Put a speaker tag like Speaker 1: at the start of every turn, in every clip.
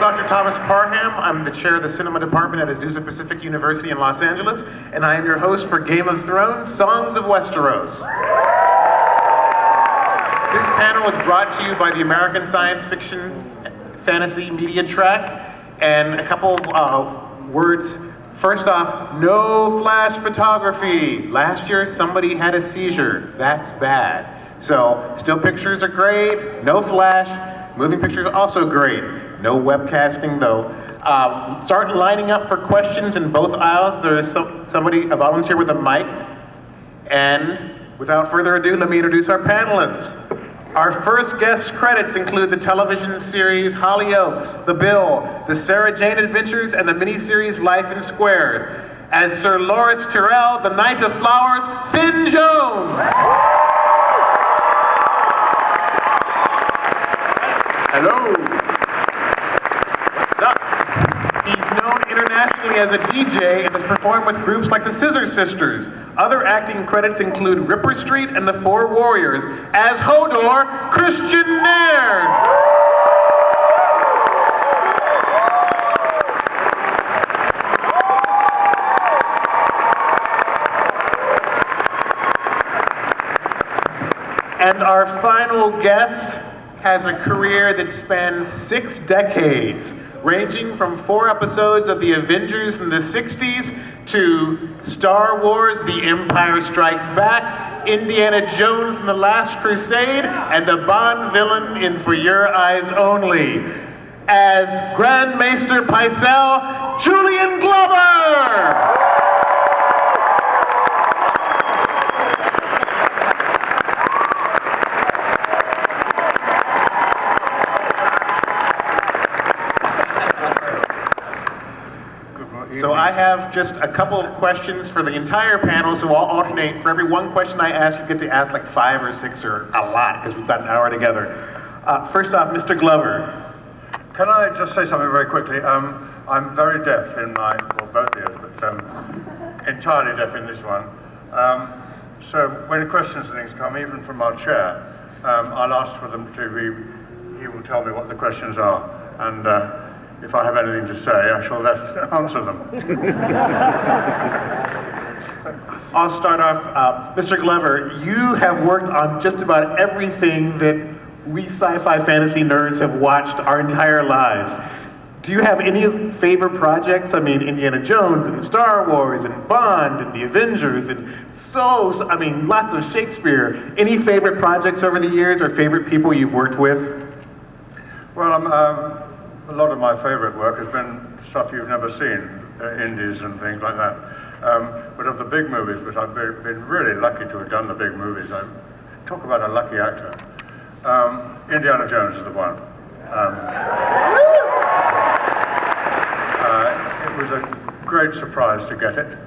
Speaker 1: Dr. Thomas Parham. I'm the chair of the cinema department at Azusa Pacific University in Los Angeles, and I am your host for Game of Thrones, Songs of Westeros. This panel is brought to you by the American Science Fiction Fantasy Media Track, and a couple of words. First off, no flash photography. Last year, somebody had a seizure. That's bad. So, still pictures are great, no flash. Moving pictures are also great. No webcasting, though. Start lining up for questions in both aisles. There's a volunteer with a mic. And without further ado, let me introduce our panelists. Our first guest credits include the television series Hollyoaks, The Bill, The Sarah Jane Adventures, and the miniseries Life in Square. As Sir Loras Tyrell, the Knight of Flowers, Finn Jones. Hello. What's up? He's known internationally as a DJ and has performed with groups like the Scissor Sisters. Other acting credits include Ripper Street and the Four Warriors. As Hodor, Kristian Nairn. And our final guest has a career that spans 6 decades, ranging from 4 episodes of The Avengers in the 60s to Star Wars, The Empire Strikes Back, Indiana Jones and the Last Crusade, and a Bond villain in For Your Eyes Only. As Grand Maester Pycelle, Julian Glover! So I have just a couple of questions for the entire panel, so I'll alternate. For every one question I ask, you get to ask like 5 or 6 or a lot, because we've got an hour together. First off, Mr. Glover.
Speaker 2: Can I just say something very quickly? I'm very deaf in my, well, both ears, but entirely deaf in this one. So when questions and things come, even from our chair, I'll ask for them to be, he will tell me what the questions are, and if I have anything to say, I shall answer them.
Speaker 1: I'll start off. Mr. Glover, you have worked on just about everything that we sci-fi fantasy nerds have watched our entire lives. Do you have any favorite projects? I mean, Indiana Jones and Star Wars and Bond and The Avengers and lots of Shakespeare. Any favorite projects over the years or favorite people you've worked with?
Speaker 2: Well, a lot of my favorite work has been stuff you've never seen, indies and things like that. But of the big movies, which I've been really lucky to have done the big movies, I talk about a lucky actor. Indiana Jones is the one. It was a great surprise to get it.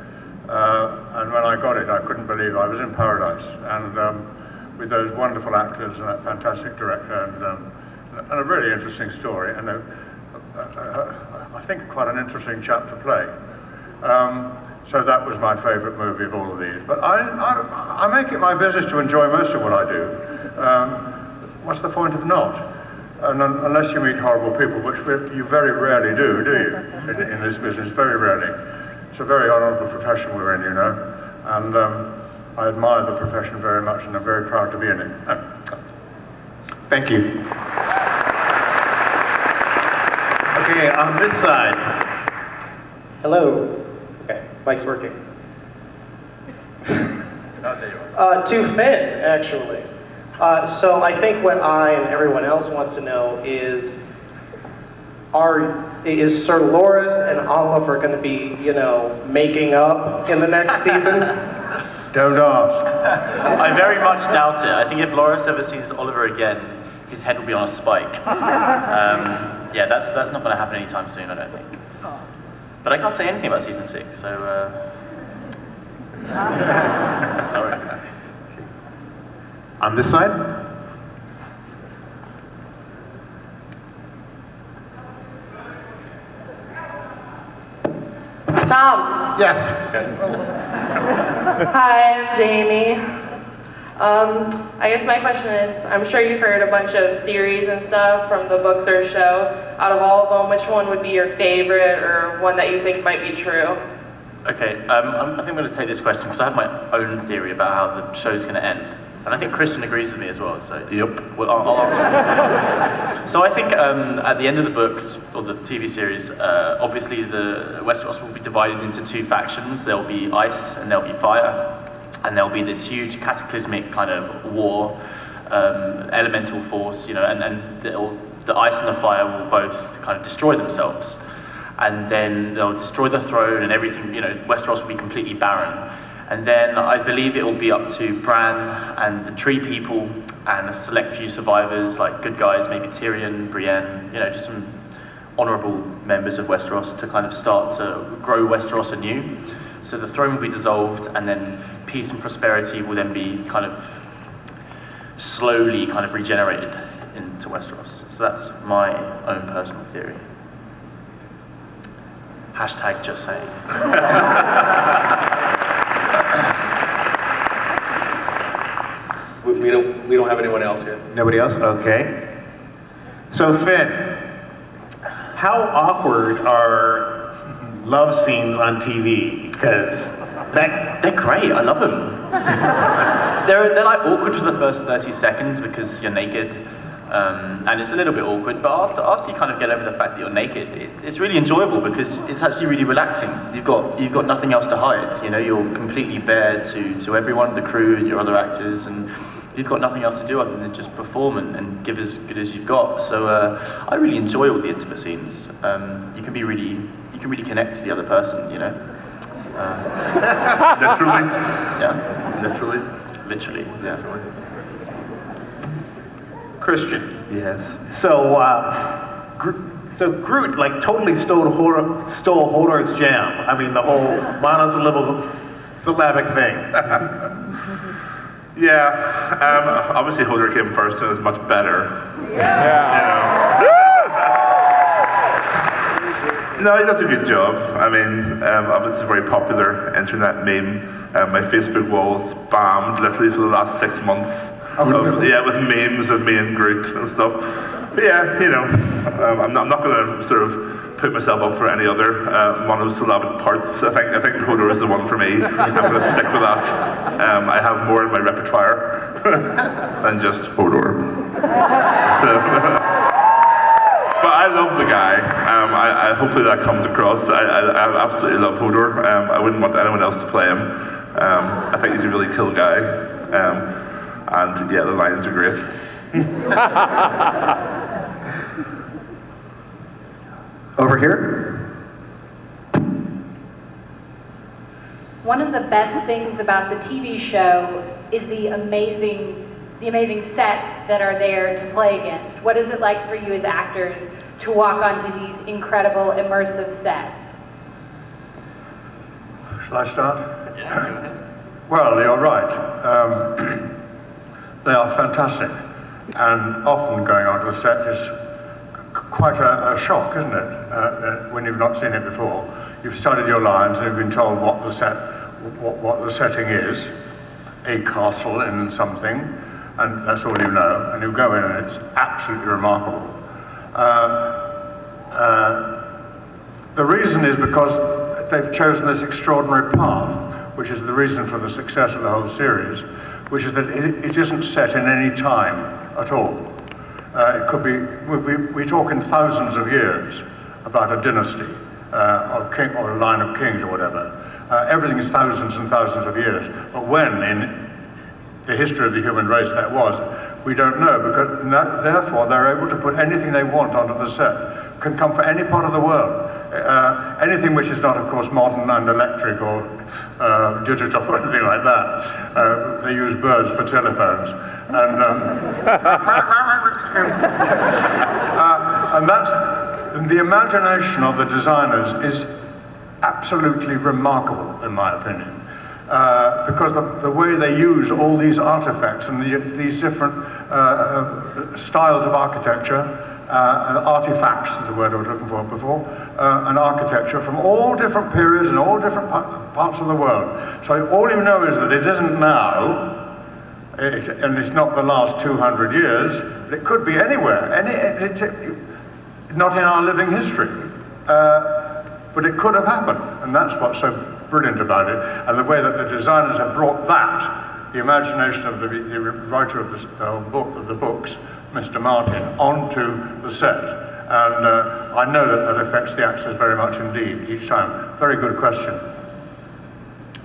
Speaker 2: And when I got it, I couldn't believe I was in paradise. And with those wonderful actors and that fantastic director and a really interesting story. And I think quite an interesting chap to play. So that was my favourite movie of all of these. But I make it my business to enjoy most of what I do. What's the point of not? And unless you meet horrible people, which you very rarely do you? In this business, very rarely. It's a very honourable profession we're in, you know. And I admire the profession very much, and I'm very proud to be in it.
Speaker 1: Thank you. Okay, on this side.
Speaker 3: Hello. Okay, mic's working. To Finn, actually. So I think what I and everyone else wants to know is Sir Loras and Oliver going to be, making up in the next season?
Speaker 2: Don't ask.
Speaker 4: I very much doubt it. I think if Loras ever sees Oliver again, his head will be on a spike. Yeah, that's not going to happen anytime soon, I don't think. But I can't say anything about season 6, so sorry.
Speaker 1: On this side?
Speaker 5: Tom.
Speaker 1: Yes.
Speaker 5: Hi, I'm Jamie. I guess my question is, I'm sure you've heard a bunch of theories and stuff from the books or show. Out of all of them, which one would be your favorite or one that you think might be true?
Speaker 4: Okay, I think I'm going to take this question because I have my own theory about how the show's going to end. And I think Kristian agrees with me as well, so
Speaker 6: Yep.
Speaker 4: well, I'll answer it. So I think at the end of the books, or the TV series, obviously the Westeros will be divided into two factions. There'll be ice and there'll be fire. And there'll be this huge cataclysmic kind of war, elemental force, you know, and the ice and the fire will both kind of destroy themselves. And then they'll destroy the throne and everything, you know, Westeros will be completely barren. And then I believe it will be up to Bran and the Tree People and a select few survivors, like good guys, maybe Tyrion, Brienne, you know, just some honourable members of Westeros to kind of start to grow Westeros anew. So the throne will be dissolved, and then peace and prosperity will then be kind of slowly kind of regenerated into Westeros. So that's my own personal theory. Hashtag just saying.
Speaker 6: We don't have anyone else here.
Speaker 1: Nobody else? Okay. So Finn, how awkward are love scenes on TV? Because
Speaker 4: They're great, I love them. they're like awkward for the first 30 seconds because you're naked. And it's a little bit awkward, but after you kind of get over the fact that you're naked, it's really enjoyable because it's actually really relaxing. You've got nothing else to hide. You know, you're completely bare to everyone, the crew and your other actors, and you've got nothing else to do other than just perform and give as good as you've got. So I really enjoy all the intimate scenes. You can really connect to the other person. You know.
Speaker 6: Literally.
Speaker 4: Yeah.
Speaker 6: Literally.
Speaker 4: Yeah.
Speaker 1: Kristian.
Speaker 6: Yes.
Speaker 1: So Groot like totally stole Hodor's jam. I mean the whole monosyllabic thing.
Speaker 6: Yeah. Obviously, Hodor came first and is much better. No, he does a good job. I mean, obviously it's a very popular internet meme. My Facebook wall is spammed literally for the last 6 months. With memes of me and Groot and stuff. But yeah, you know, I'm not going to sort of put myself up for any other monosyllabic parts. I think Hodor is the one for me. I'm going to stick with that. I have more in my repertoire than just Hodor. But I love the guy. I hopefully that comes across. I absolutely love Hodor. I wouldn't want anyone else to play him. I think he's a really cool guy. And yeah, the lines are great.
Speaker 1: Over here.
Speaker 7: One of the best things about the TV show is the amazing sets that are there to play against. What is it like for you as actors to walk onto these incredible immersive sets?
Speaker 2: Shall I start?
Speaker 4: Yeah, go ahead.
Speaker 2: Well, you're right. They are fantastic. And often going onto a set is quite a shock, isn't it? When you've not seen it before. You've studied your lines and you've been told what the setting is, a castle in something, and that's all you know. And you go in and it's absolutely remarkable. The reason is because they've chosen this extraordinary path, which is the reason for the success of the whole series, which is that it isn't set in any time at all. It could be, we talk in thousands of years about a dynasty, or a line of kings or whatever. Everything is thousands and thousands of years. But when in the history of the human race that was, we don't know, because therefore they're able to put anything they want onto the set. Can come from any part of the world. Anything which is not, of course, modern and electric or digital or anything like that. They use birds for telephones. And that's, the imagination of the designers is absolutely remarkable, in my opinion. Because the way they use all these artifacts and these different styles of architecture, artifacts is the word I was looking for before, and architecture from all different periods and all different parts of the world. So all you know is that it isn't now, And it's not the last 200 years, but it could be anywhere, not in our living history. But it could have happened, and that's what's so brilliant about it, and the way that the designers have brought that, the imagination of the writer of the books, Mr. Martin, onto the set. And I know that affects the actors very much indeed, each time. Very good question.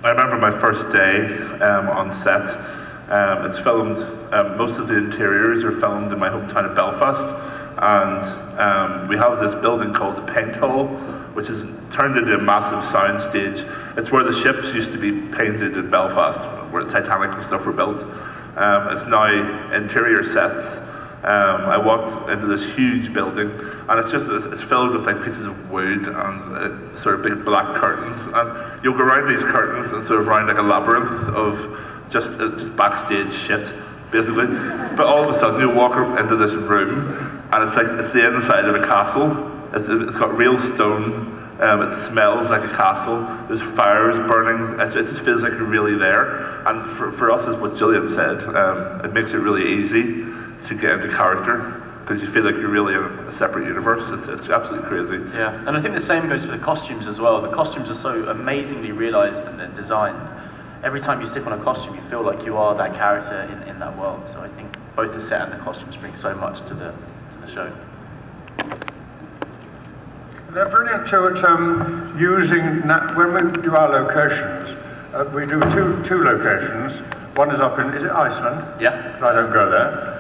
Speaker 6: I remember my first day on set. It's filmed, most of the interiors are filmed in my hometown of Belfast, and we have this building called the Paint Hall, which is turned into a massive sound stage. It's where the ships used to be painted in Belfast, where the Titanic and stuff were built. It's now interior sets. I walked into this huge building, and it's filled with like pieces of wood and sort of big black curtains, and you'll go around these curtains and sort of around like a labyrinth of just backstage shit, basically. But all of a sudden you walk into this room, and it's the inside of a castle. It's got real stone. It smells like a castle. There's fires burning. It just feels like you're really there. And for us, as what Julian said, it makes it really easy to get into character, because you feel like you're really in a separate universe. It's absolutely crazy.
Speaker 4: Yeah, and I think the same goes for the costumes as well. The costumes are so amazingly realised and designed. Every time you stick on a costume, you feel like you are that character in that world. So I think both the set and the costumes bring so much to the show.
Speaker 2: They're brilliant too at using, when we do our locations, we do two locations. One is up in, is it Iceland?
Speaker 4: Yeah.
Speaker 2: I don't go there.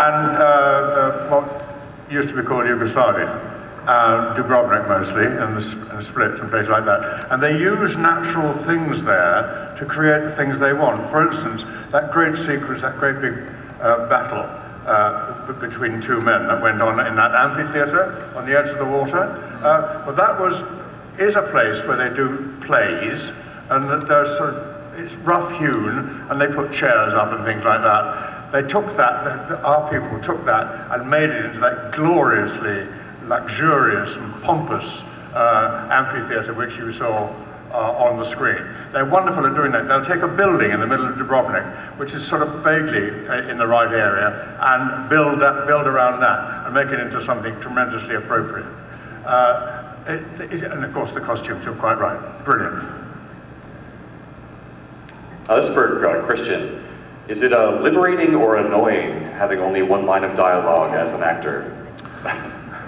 Speaker 2: And what used to be called Yugoslavia. Dubrovnik mostly, and the Split and places like that. And they use natural things there to create the things they want. For instance, that great sequence, that great big battle between two men that went on in that amphitheatre on the edge of the water. Well, that is a place where they do plays, and they're it's rough-hewn, and they put chairs up and things like that. They took that, our people took that and made it into that gloriously luxurious and pompous amphitheatre which you saw on the screen. They're wonderful at doing that. They'll take a building in the middle of Dubrovnik, which is sort of vaguely in the right area, and build around that and make it into something tremendously appropriate. And of course the costumes, you're quite right. Brilliant.
Speaker 8: This is for Kristian. Is it liberating or annoying having only one line of dialogue as an actor?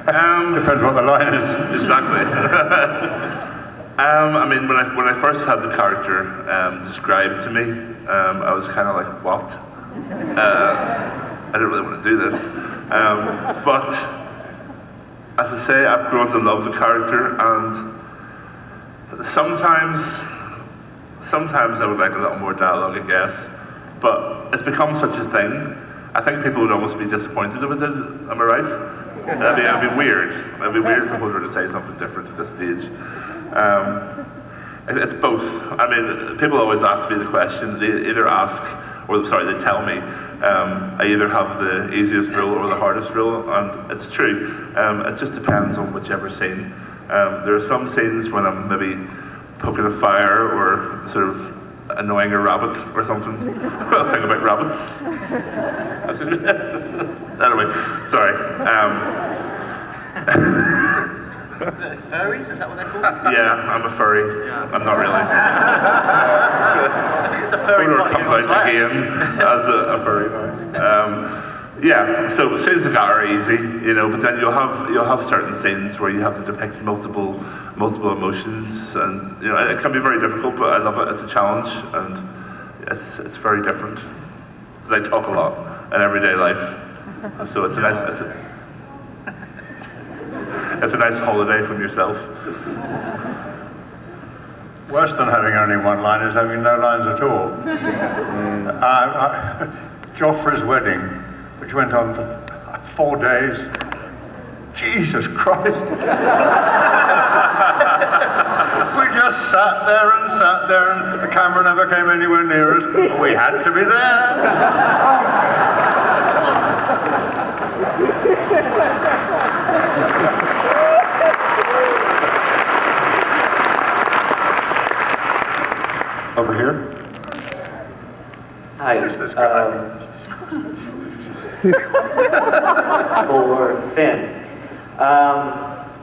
Speaker 2: Depends what the line is.
Speaker 6: Exactly. I mean, when I first had the character described to me, I was kind of like, what? I don't really want to do this. But as I say, I've grown to love the character, and sometimes I would like a little more dialogue, I guess. But it's become such a thing. I think people would almost be disappointed if it did. Am I right? It'd be weird. It'd be weird for Holder to say something different at this stage. It's both. I mean, people always ask me the question. They either ask, they tell me, I either have the easiest role or the hardest role, and it's true. It just depends on whichever scene. There are some scenes when I'm maybe poking a fire or sort of annoying a rabbit or something. I've got a thing about rabbits. Anyway, sorry.
Speaker 4: Furries, is that what they're called?
Speaker 6: Yeah, I'm a furry.
Speaker 4: Yeah.
Speaker 6: I'm not really.
Speaker 4: I think it's a furry
Speaker 6: Holder
Speaker 4: plot
Speaker 6: comes
Speaker 4: as
Speaker 6: out again as a furry now. Yeah, so scenes like that are easy, but then you'll have certain scenes where you have to depict multiple emotions, and it can be very difficult, but I love it. It's a challenge, and it's very different. Because I talk a lot in everyday life, so it's a nice holiday from yourself.
Speaker 2: Worse than having only one line is having no lines at all. Joffrey's wedding, which went on for 4 days. Jesus Christ. We just sat there, and the camera never came anywhere near us. We had to be there.
Speaker 1: Over here.
Speaker 2: this guy?
Speaker 9: For Finn.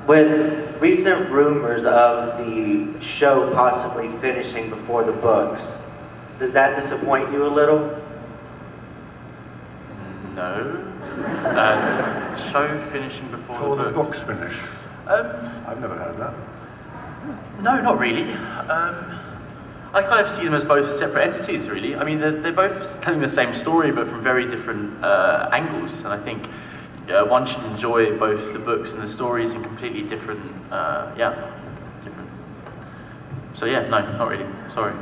Speaker 9: With recent rumors of the show possibly finishing before the books, does that disappoint you a little?
Speaker 4: No. Show finishing before the
Speaker 2: books finish. I've never heard that.
Speaker 4: No, not really. I kind of see them as both separate entities, really. I mean, they're both telling the same story, but from very different angles. And I think one should enjoy both the books and the stories in completely different, different. So yeah, no, not really. Sorry.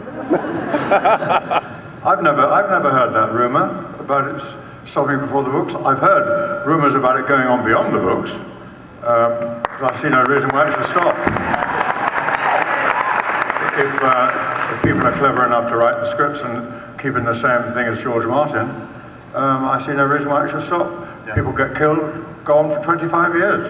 Speaker 2: I've never heard that rumor about it stopping before the books. I've heard rumors about it going on beyond the books. I see no reason why it should stop. If people are clever enough to write the scripts and keep in the same thing as George Martin, I see no reason why it should stop. Yeah. People get killed, go on for 25 years.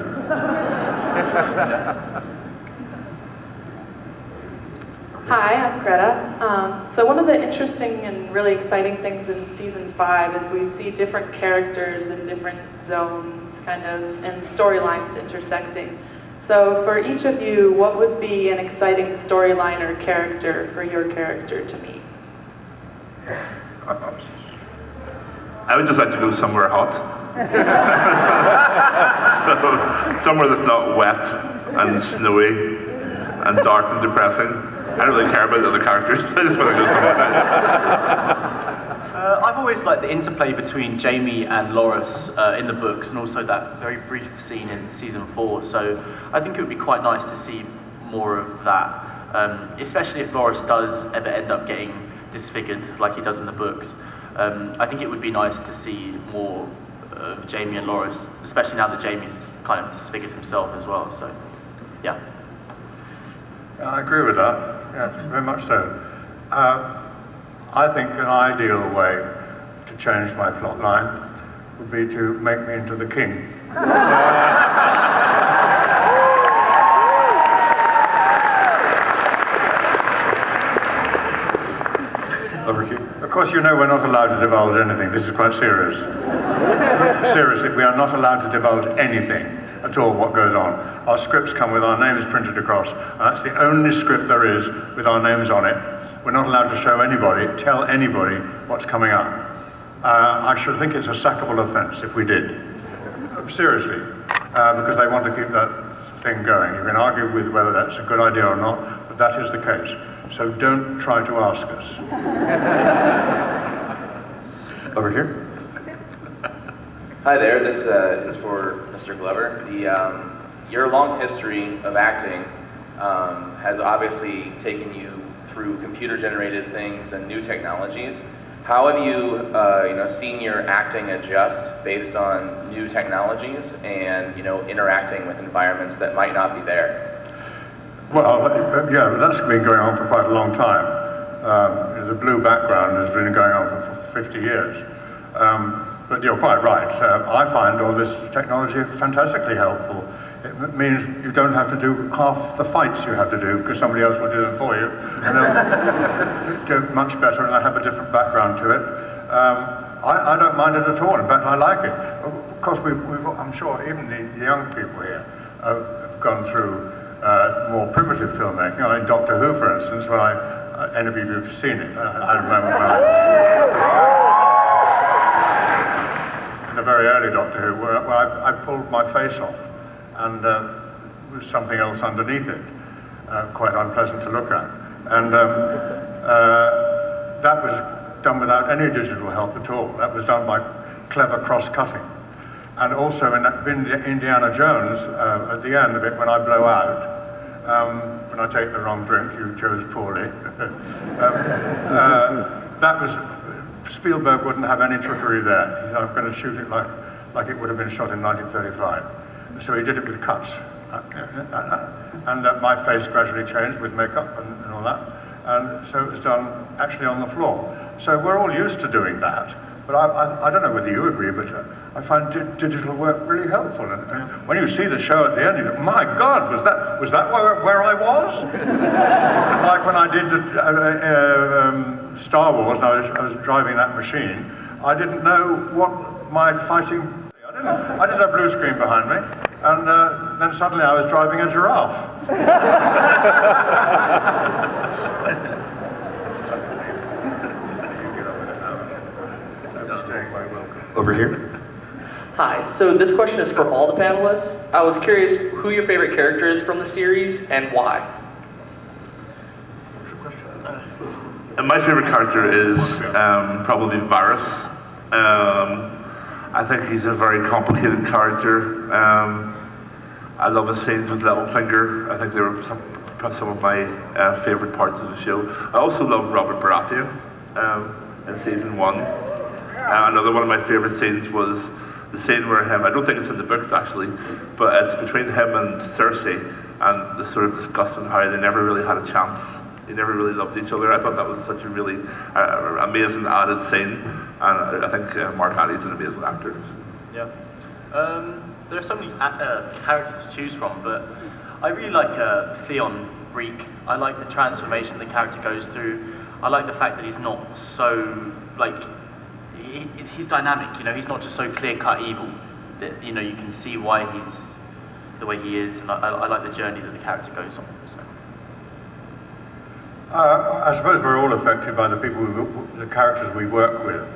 Speaker 5: Hi, I'm Greta. So one of the interesting and really exciting things in season 5 is we see different characters in different zones, kind of, and storylines intersecting. So for each of you, what would be an exciting storyline or character for your character to meet?
Speaker 6: I would just like to go somewhere hot. So, somewhere that's not wet and snowy and dark and depressing. I don't really care about the other characters. I just want to go somewhere nice.
Speaker 4: I've always liked the interplay between Jamie and Loras in the books, and also that very brief scene in season 4. So I think it would be quite nice to see more of that, especially if Loras does ever end up getting disfigured like he does in the books. I think it would be nice to see more of Jamie and Loras, especially now that Jamie's kind of disfigured himself as well. So, yeah.
Speaker 2: I agree with that. Yes, very much so. I think an ideal way to change my plot line would be to make me into the king. Over here. Of course, you know we're not allowed to divulge anything. This is quite serious. Seriously, we are not allowed to divulge anything at all what goes on. Our scripts come with our names printed across, and that's the only script there is with our names on it. We're not allowed to show anybody, tell anybody what's coming up. I should think it's a sackable offence if we did. Seriously, because they want to keep that thing going. You can argue with whether that's a good idea or not, but that is the case. So don't try to ask us. Over here.
Speaker 10: Hi there, this is for Mr. Glover. Your long history of acting has obviously taken you through computer-generated things and new technologies. How have you, seen your acting adjust based on new technologies and, interacting with environments that might not be there?
Speaker 2: Well, yeah, that's been going on for quite a long time. The blue background has been going on for 50 years. But you're quite right. I find all this technology fantastically helpful. It means you don't have to do half the fights you have to do because somebody else will do them for you. And they'll do it much better, and I have a different background to it. I don't mind it at all. In fact, I like it. Of course, I'm sure even the young people here have gone through more primitive filmmaking. I mean, Doctor Who, for instance, when any of you have seen it, I remember in the very early Doctor Who, where I pulled my face off, and there was something else underneath it, quite unpleasant to look at. And that was done without any digital help at all. That was done by clever cross-cutting. And also in Indiana Jones, at the end of it, when I blow out, when I take the wrong drink, you chose poorly, that was, Spielberg wouldn't have any trickery there. You know, I'm going to shoot it like it would have been shot in 1935. So he did it with cuts. And my face gradually changed with makeup and all that. And so it was done actually on the floor. So we're all used to doing that. But I don't know whether you agree, but I find digital work really helpful. And when you see the show at the end, you think, my God, was that where I was? Like when I did Star Wars, and I was driving that machine, I didn't know what my fighting... I just had a blue screen behind me, and then suddenly I was driving a giraffe.
Speaker 11: Over here.
Speaker 12: Hi, so this question is for all the panelists. I was curious who your favorite character is from the series and why.
Speaker 6: And my favorite character is probably Varys. I think he's a very complicated character. I love his scenes with Littlefinger. I think they were some of my favorite parts of the show. I also love Robert Baratheon in season 1. Another one of my favorite scenes was the scene where I don't think it's in the books actually, but it's between him and Cersei, and the sort of discussing how they never really had a chance. They never really loved each other. I thought that was such a really amazing added scene, and I think Mark Addy's an amazing actor.
Speaker 4: Yeah. There are so many characters to choose from, but I really like Theon Reek. I like the transformation the character goes through. I like the fact that he's not so, he's dynamic, he's not just so clear-cut evil. That, you can see why he's the way he is, and I like the journey that the character goes on. So.
Speaker 2: I suppose we're all affected by the characters we work with.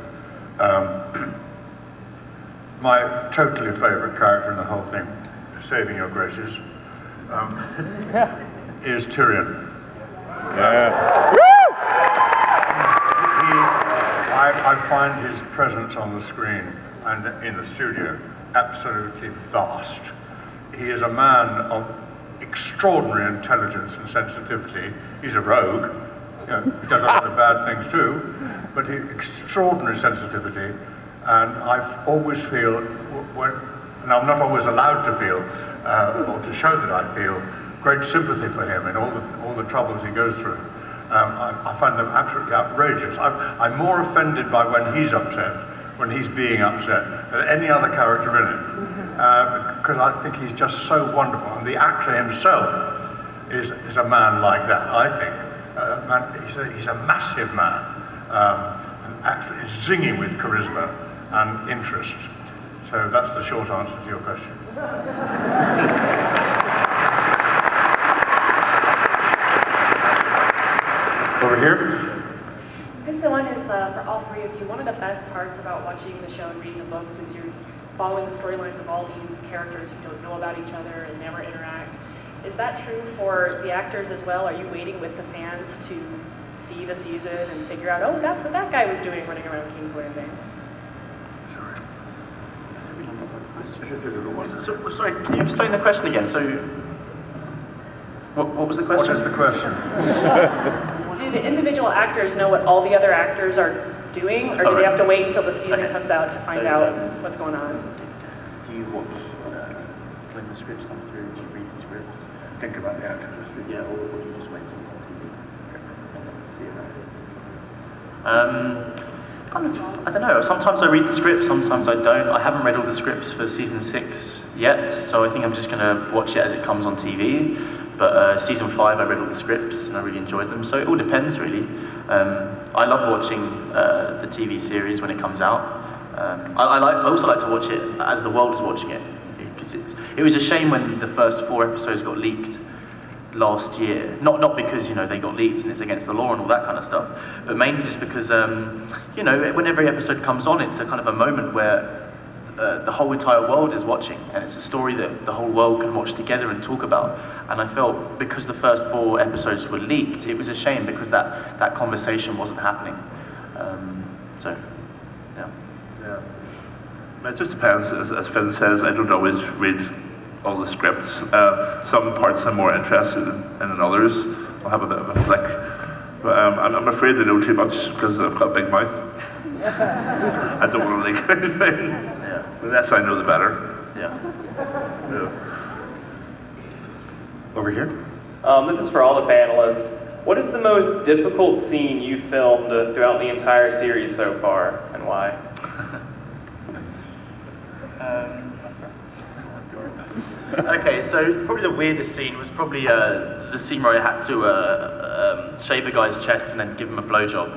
Speaker 2: My totally favourite character in the whole thing, saving your graces, is Tyrion. I find his presence on the screen and in the studio absolutely vast. He is a man of extraordinary intelligence and sensitivity. He's a rogue. He does a lot of bad things too, but extraordinary sensitivity. And I always feel, and I'm not always allowed to feel, or to show that I feel, great sympathy for him in all the troubles he goes through. I find them absolutely outrageous. I'm more offended by when he's upset, when he's being upset, than any other character in it. Because I think he's just so wonderful. And the actor himself is a man like that, I think. He's a massive man, and actually zinging with charisma and interest. So that's the short answer to your question.
Speaker 11: Over here.
Speaker 13: This one is for all three of you. One of the best parts about watching the show and reading the books is you're following the storylines of all these characters who don't know about each other and never interact. Is that true for the actors as well? Are you waiting with the fans to see the season and figure out, oh, that's what that guy was doing running around King's Landing?
Speaker 4: Sorry, can you explain the question again? So, what was the question?
Speaker 2: What is the question?
Speaker 13: Do the individual actors know what all the other actors are doing, or do they have to wait until the season comes out to find out what's going on?
Speaker 4: Do you watch when the scripts come through? Do you read the scripts?
Speaker 2: Think about the actors.
Speaker 4: Yeah, or do you just wait until it's on TV and then see it? I don't know. Sometimes I read the scripts, sometimes I don't. I haven't read all the scripts for season 6 yet, so I think I'm just going to watch it as it comes on TV. But season 5, I read all the scripts and I really enjoyed them. So it all depends, really. I love watching the TV series when it comes out. I also like to watch it as the world is watching it, because it was a shame when the first 4 episodes got leaked last year. Not because they got leaked and it's against the law and all that kind of stuff, but mainly just because when every episode comes on, it's a kind of a moment where the whole entire world is watching, and it's a story that the whole world can watch together and talk about. And I felt because the first 4 episodes were leaked, it was a shame because that conversation wasn't happening.
Speaker 6: Yeah. It just depends. As Finn says, I don't always read all the scripts. Some parts I'm more interested in than others. I'll have a bit of a flick. But I'm afraid to know too much because I've got a big mouth. I don't want to leak anything.
Speaker 4: Yeah.
Speaker 6: The less I know, the better.
Speaker 4: Yeah.
Speaker 11: Over here.
Speaker 12: This is for all the panelists. What is the most difficult scene you filmed throughout the entire series so far, and why?
Speaker 4: Okay, so probably the weirdest scene was probably the scene where I had to shave a guy's chest and then give him a blowjob.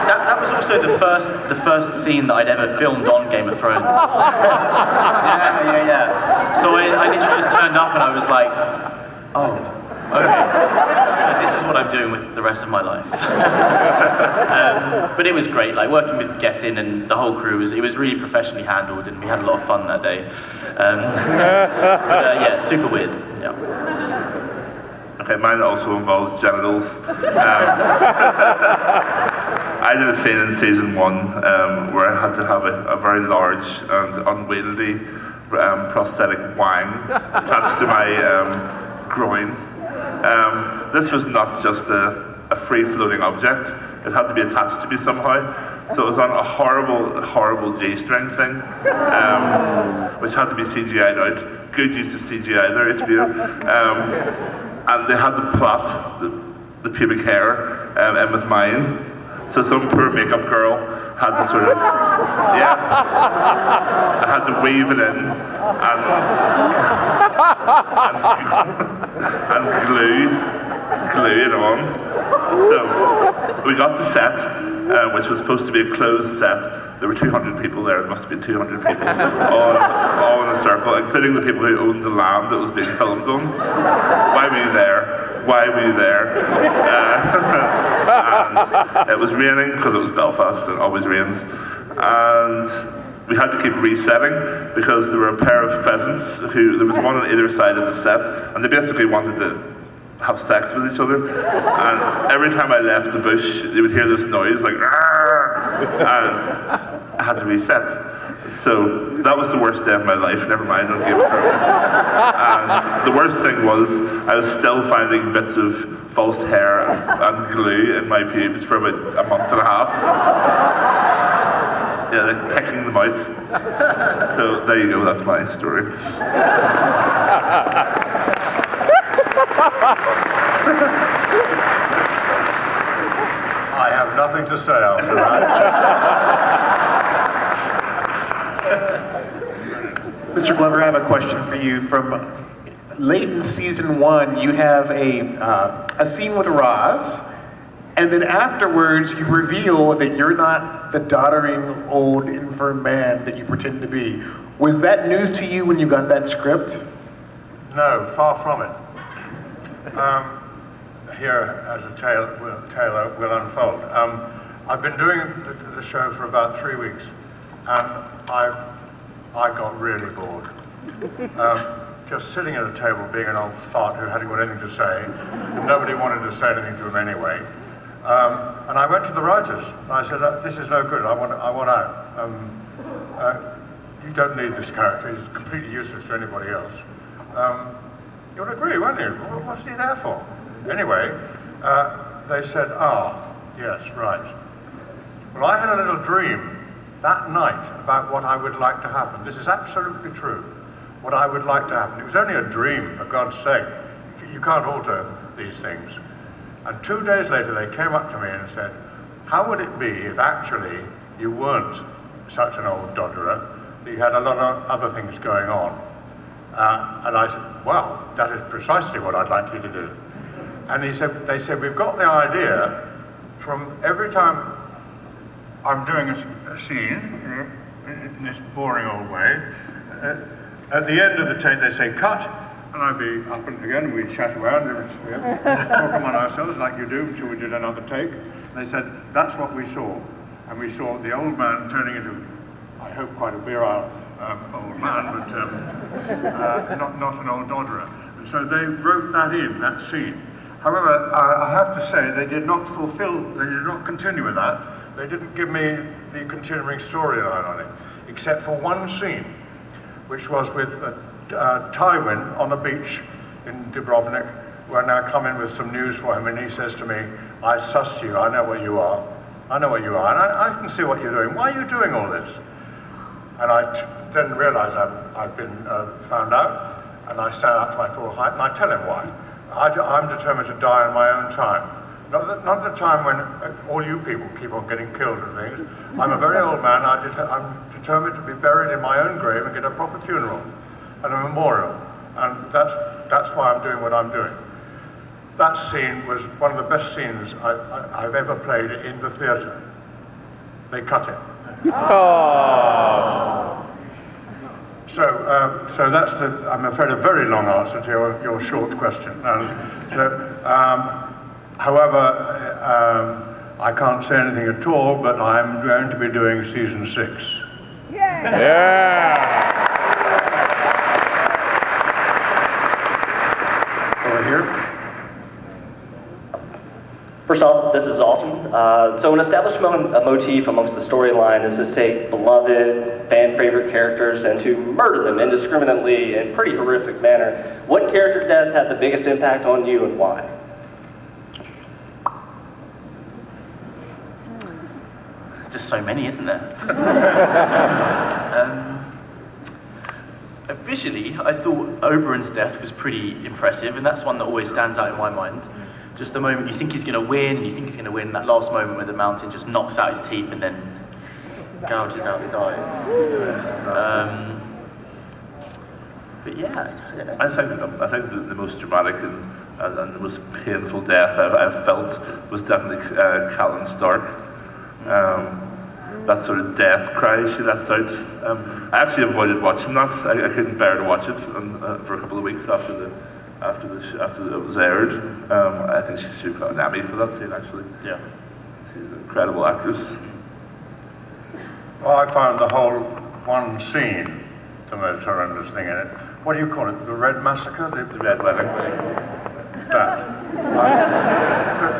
Speaker 4: That was also the first scene that I'd ever filmed on Game of Thrones. Yeah. So I literally just turned up and I was like, oh, okay. So this is what I'm doing with the rest of my life. But it was great, like working with Gethin and the whole crew, it was really professionally handled and we had a lot of fun that day. Yeah, super weird. Yeah.
Speaker 6: Okay, mine also involves genitals. I did a scene in season 1 where I had to have a very large and unwieldy prosthetic wang attached to my groin. This was not just a free-floating object. It had to be attached to me somehow. So it was on a horrible G-string thing, which had to be CGI'd out. Good use of CGI there, HBO. And they had to plot the pubic hair in with mine. So some poor makeup girl had to sort of, I had to weave it in and glue it on. So we got to set, which was supposed to be a closed set. There were 200 people there. There must have been 200 people, all in a circle, including the people who owned the land that was being filmed on. Why were you there? Why were you there? And it was raining because it was Belfast, it always rains. And we had to keep resetting because there were a pair of pheasants there was one on either side of the set, and they basically wanted to have sex with each other. And every time I left the bush, they would hear this noise like, "Arr!" And I had to reset. So that was the worst day of my life, never mind on Game of Thrones. And the worst thing was, I was still finding bits of false hair and glue in my pubes for about a month and a half. Yeah, like picking them out. So there you go, that's my story.
Speaker 2: I have nothing to say after that.
Speaker 1: Mr. Glover, I have a question for you. From late in season 1, you have a scene with Roz, and then afterwards you reveal that you're not the doddering old infirm man that you pretend to be. Was that news to you when you got that script?
Speaker 2: No, far from it. Here, as a tale will unfold. I've been doing the show for about 3 weeks, and I got really bored. Just sitting at a table being an old fart who hadn't got anything to say, and nobody wanted to say anything to him anyway. And I went to the writers, and I said, this is no good, I want out. You don't need this character, he's completely useless to anybody else. You would agree, wouldn't you? What's he there for? Anyway, they said, yes, right. Well, I had a little dream that night about what I would like to happen. This is absolutely true. What I would like to happen. It was only a dream, for God's sake. You can't alter these things. And 2 days later, they came up to me and said, how would it be if actually you weren't such an old dodderer, that you had a lot of other things going on? And I said, well, that is precisely what I'd like you to do. And they said, we've got the idea from every time I'm doing a scene, in this boring old way, at the end of the take they say, cut, and I'd be up and again, and we'd chat around, talk among ourselves like you do until we did another take. And they said, that's what we saw. And we saw the old man turning into, I hope, quite a virile old man, but not an old dodderer. And so they wrote that in, that scene. However, I have to say, they did not continue with that. They didn't give me the continuing storyline on it, except for one scene, which was with Tywin on a beach in Dubrovnik, where I now come in with some news for him, and he says to me, I sussed you, I know where you are. I know where you are, and I can see what you're doing. Why are you doing all this? And I then realize I've been found out, and I stand up to my full height, and I tell him why. I'm determined to die in my own time. Not the time when all you people keep on getting killed and things. I'm a very old man. I'm determined to be buried in my own grave and get a proper funeral and a memorial. And that's why I'm doing what I'm doing. That scene was one of the best scenes I've ever played in the theatre. They cut it.
Speaker 12: Oh.
Speaker 2: So that's I'm afraid, a very long answer to your short question. However, I can't say anything at all, but I'm going to be doing season 6.
Speaker 12: Yeah.
Speaker 11: Over here.
Speaker 14: First off, this is awesome. So an established motif amongst the storyline is to take beloved, fan-favorite characters and to murder them indiscriminately in pretty horrific manner. What character death had the biggest impact on you and why?
Speaker 4: Just so many, isn't there? Visually, I thought Oberyn's death was pretty impressive, and that's one that always stands out in my mind. Just the moment you think he's going to win, and you think he's going to win, that last moment where the mountain just knocks out his teeth and then gouges out his eyes. But yeah, I don't know.
Speaker 6: I think the most dramatic and the most painful death I've felt was definitely Catelyn Stark. That sort of death cry she lets out. I actually avoided watching that. I couldn't bear to watch it for a couple of weeks after it was aired. I think she should have got an Emmy for that scene, actually.
Speaker 4: Yeah.
Speaker 6: She's an incredible actress.
Speaker 2: Well, I found the whole one scene the most horrendous thing in it. What do you call it? The Red Massacre? The
Speaker 6: Red Wedding.
Speaker 2: That.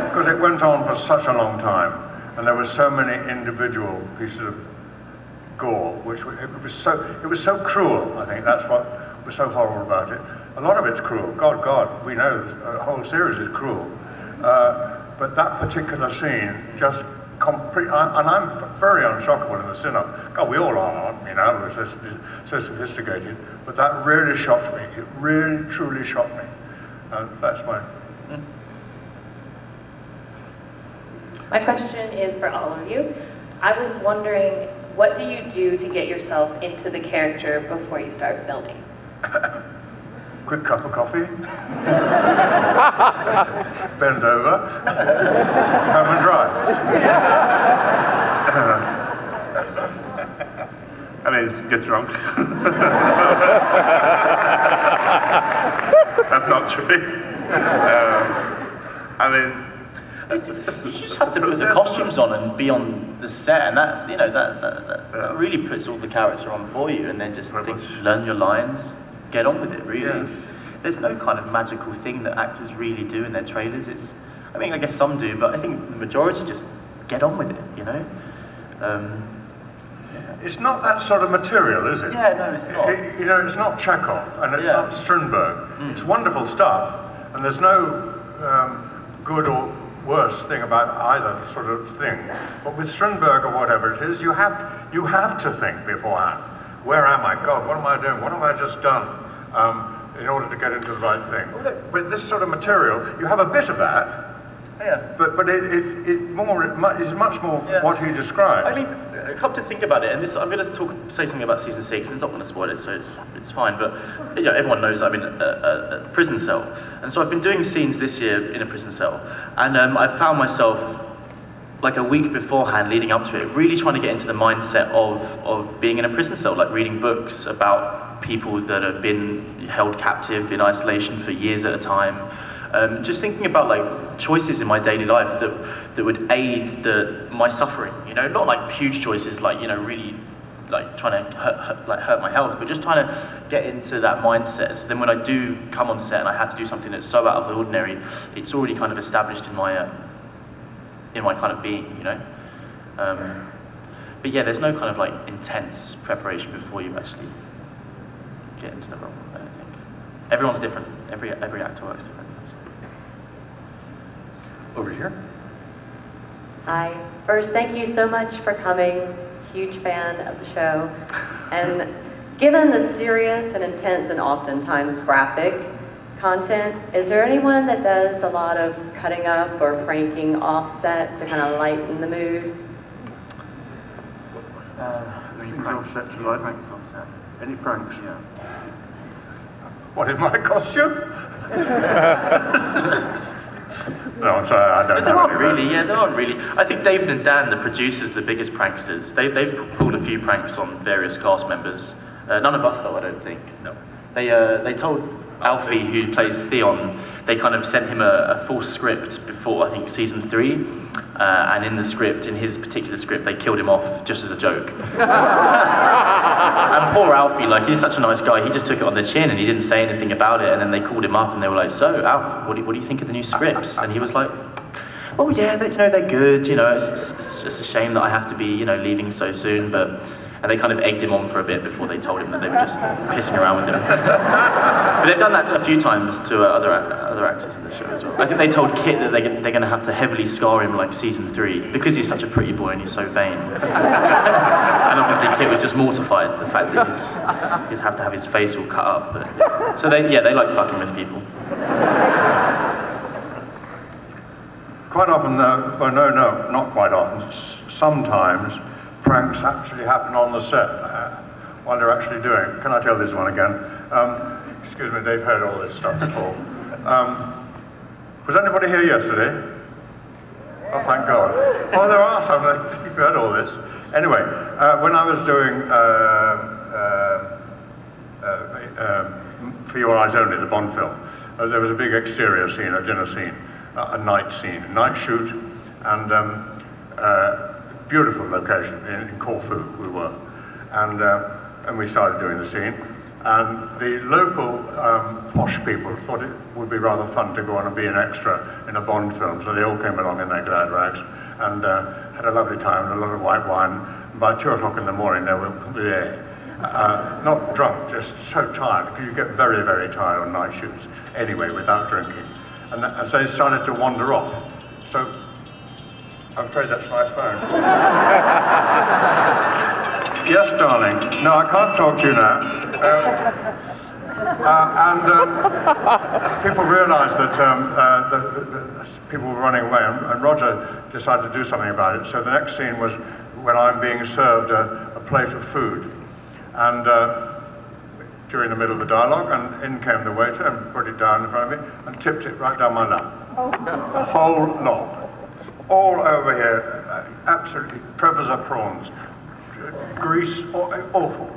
Speaker 2: Because it went on for such a long time, and there were so many individual pieces of gore, which it was so cruel. I think that's what was so horrible about it. A lot of it's cruel. God, we know the whole series is cruel. But that particular scene just and I'm very unshockable in the cinema. God, we all are, we're so sophisticated. But that really shocked me. It really, truly shocked me. That's my...
Speaker 15: My question is for all of you. I was wondering, what do you do to get yourself into the character before you start filming?
Speaker 2: Quick cup of coffee, bend over, come and drive.
Speaker 6: I mean, get drunk. That's not true. I mean,
Speaker 4: you just have to put the costumes on and be on the set, and that really puts all the character on for you, and then just learn your lines, get on with it. Really, there's no kind of magical thing that actors really do in their trailers. I guess some do, but I think the majority just get on with it.
Speaker 2: It's not that sort of material, is it?
Speaker 4: Yeah, no, it's not.
Speaker 2: It's not Chekhov, and it's not Strindberg. It's wonderful stuff, and there's no good or worse thing about either sort of thing. But with Strindberg or whatever it is, you have to think beforehand. Where am I? God, what am I doing? What have I just done? In order to get into the right thing. With this sort of material, you have a bit of that.
Speaker 4: Yeah.
Speaker 2: But it is much more what he described.
Speaker 4: I mean, come to think about it, and I'm going to say something about season 6, and it's not going to spoil it, so it's fine. But everyone knows I'm in a prison cell, and so I've been doing scenes this year in a prison cell, and I found myself like a week beforehand, leading up to it, really trying to get into the mindset of being in a prison cell, like reading books about people that have been held captive in isolation for years at a time. Just thinking about like choices in my daily life that would aid my suffering. Not like huge choices, like really like trying to hurt my health, but just trying to get into that mindset. So then when I do come on set and I have to do something that's so out of the ordinary, it's already kind of established in my kind of being. But yeah, there's no kind of like intense preparation before you actually get into the role. I don't think everyone's different. Every actor works different.
Speaker 11: Over here.
Speaker 16: Hi. First, thank you so much for coming. Huge fan of the show. And given the serious and intense and oftentimes graphic content. Is there anyone that does a lot of cutting up or pranking offset to kind of lighten the mood?
Speaker 2: Any pranks offset? Any pranks? Yeah. What, in my costume? No, I'm sorry, I don't
Speaker 4: But there
Speaker 2: know
Speaker 4: aren't
Speaker 2: any of that.
Speaker 4: really, yeah, there aren't really. I think David and Dan, the producers, the biggest pranksters. They've pulled a few pranks on various cast members. None of us, though, I don't think. No. They told Alfie, who plays Theon, they kind of sent him a full script before, I think, season 3. And in the script, in his particular script, they killed him off just as a joke. And poor Alfie, like, he's such a nice guy, he just took it on the chin and he didn't say anything about it. And then they called him up and they were like, "So, Alf, what do you think of the new scripts?" And he was like, "Oh yeah, they're good. It's just a shame that I have to be, leaving so soon." And they kind of egged him on for a bit before they told him that they were just pissing around with him. But they've done that a few times to other actors in the show as well. I think they told Kit that they're going to have to heavily scar him like season 3 because he's such a pretty boy and he's so vain. And obviously Kit was just mortified the fact that he's have to have his face all cut up. But, so they like fucking with people.
Speaker 2: Quite often, well, no, not quite often. Sometimes pranks actually happen on the set while they're actually doing it. Can I tell this one again? Excuse me, they've heard all this stuff before. Was anybody here yesterday? Oh, thank God. Oh, there are some. You've heard all this. Anyway, when I was doing For Your Eyes Only, the Bond film, there was a big exterior scene, a dinner scene, a night scene, night shoot, and beautiful location in Corfu we were, and we started doing the scene, and the local posh people thought it would be rather fun to go on and be an extra in a Bond film, so they all came along in their glad rags and had a lovely time, a lot of white wine. By 2 o'clock in the morning they were there. Not drunk, just so tired, because you get very, very tired on night shoots anyway without drinking. And so they started to wander off. So I'm afraid that's my phone. Yes, darling. No, I can't talk to you now. People realised that people were running away, and Roger decided to do something about it. So the next scene was when I'm being served a plate of food, and during the middle of the dialogue, and in came the waiter and put it down in front of me and tipped it right down my lap. The whole lot. All over here, absolutely Trevor's prawns, grease, awful.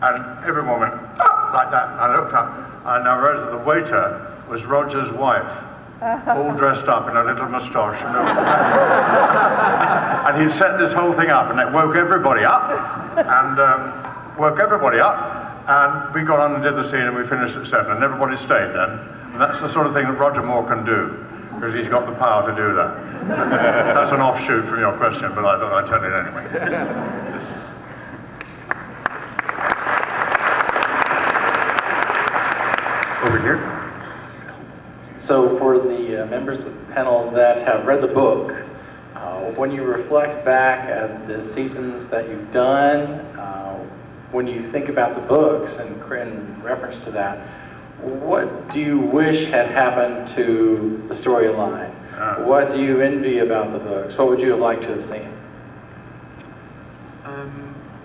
Speaker 2: And everyone went, "Ah!" like that. And I looked up, and I realized that the waiter was Roger's wife, all dressed up in a little moustache. And he'd set this whole thing up, and it woke everybody up, and we got on and did the scene, and we finished at 7, and everybody stayed then. And that's the sort of thing that Roger Moore can do, because he's got the power to do that. That's an offshoot from your question, but I thought I'd tell it anyway.
Speaker 11: Over here.
Speaker 17: So for the members of the panel that have read the book, when you reflect back at the seasons that you've done, when you think about the books and in reference to that, what do you wish had happened to the storyline? What do you envy about the books? What would you have liked to have seen?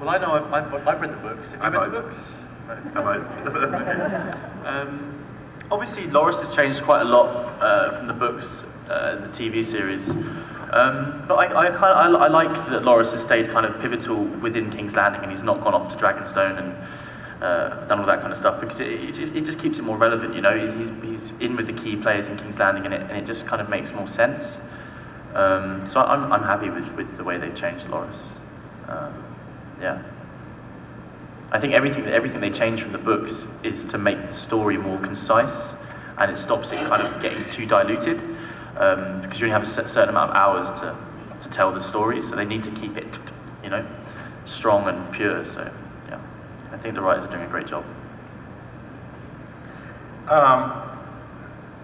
Speaker 4: Well, I know I've read the books. Have you read the books? Obviously, Loras has changed quite a lot from the books and the TV series. But I like that Loras has stayed kind of pivotal within King's Landing, and he's not gone off to Dragonstone and done all that kind of stuff, because it just keeps it more relevant. He's in with the key players in King's Landing, and it just kind of makes more sense. So I'm happy with the way they've changed Loras. Yeah. I think everything they change from the books is to make the story more concise, and it stops it kind of getting too diluted, because you only have a certain amount of hours to tell the story, so they need to keep it, strong and pure. So yeah, I think the writers are doing a great job.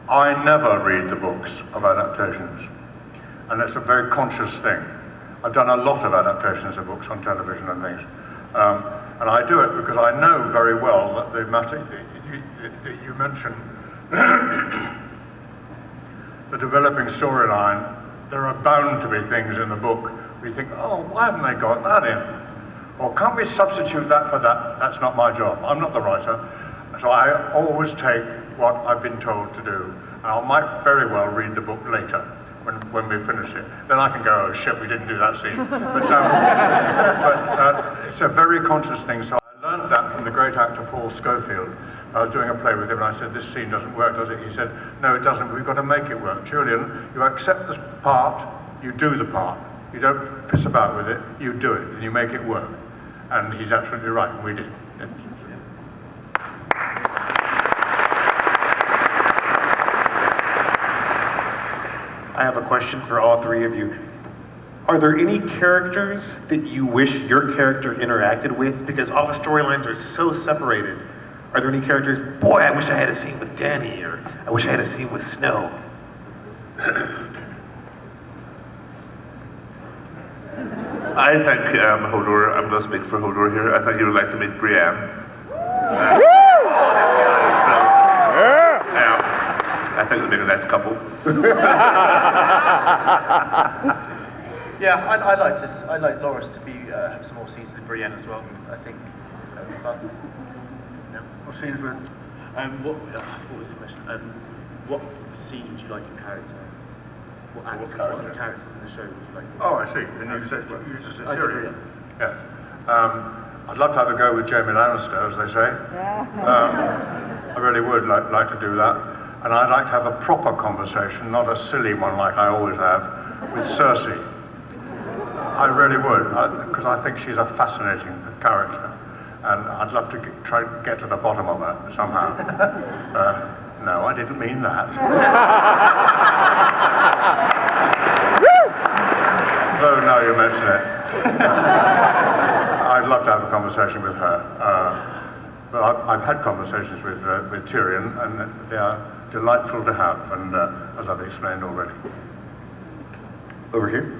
Speaker 2: I never read the books of adaptations, and it's a very conscious thing. I've done a lot of adaptations of books on television and things. And I do it because I know very well that the matter that you mentioned, the developing storyline, there are bound to be things in the book we think, oh, why haven't they got that in? Or can't we substitute that for that? That's not my job. I'm not the writer. So I always take what I've been told to do. And I might very well read the book later when we finish it. Then I can go, oh shit, we didn't do that scene. But it's a very conscious thing. So I learned that from the great actor Paul Schofield. I was doing a play with him and I said, this scene doesn't work, does it? He said, no, it doesn't. We've got to make it work. Julian, you accept the part, you do the part. You don't piss about with it, you do it, and you make it work. And he's absolutely right, and we did.
Speaker 1: I have a question for all three of you. Are there any characters that you wish your character interacted with? Because all the storylines are so separated. Are there any characters, boy, I wish I had a scene with Danny, or I wish I had a scene with Snow?
Speaker 6: I think Hodor, I'm going to speak for Hodor here, I think he would like to meet Brienne. I think they'll make a nice couple.
Speaker 4: Yeah, I'd like Loras to be have some more scenes with Brienne as well. I think that would be fun. Yeah.
Speaker 2: What scenes with?
Speaker 4: What was the question? What scene would you like your character? What actors, what other characters in the show would you like?
Speaker 2: Oh, I see. And you said Tyrion.
Speaker 4: Yeah.
Speaker 2: Yes. I'd love to have a go with Jaime Lannister, as they say. I really would like to do that. And I'd like to have a proper conversation, not a silly one like I always have, with Cersei. I really would, because I think she's a fascinating character. And I'd love to try to get to the bottom of her somehow. No, I didn't mean that. Though now you mention it. I'd love to have a conversation with her. But I've had conversations with Tyrion, and they are delightful to have, and as I've explained already.
Speaker 1: Over here.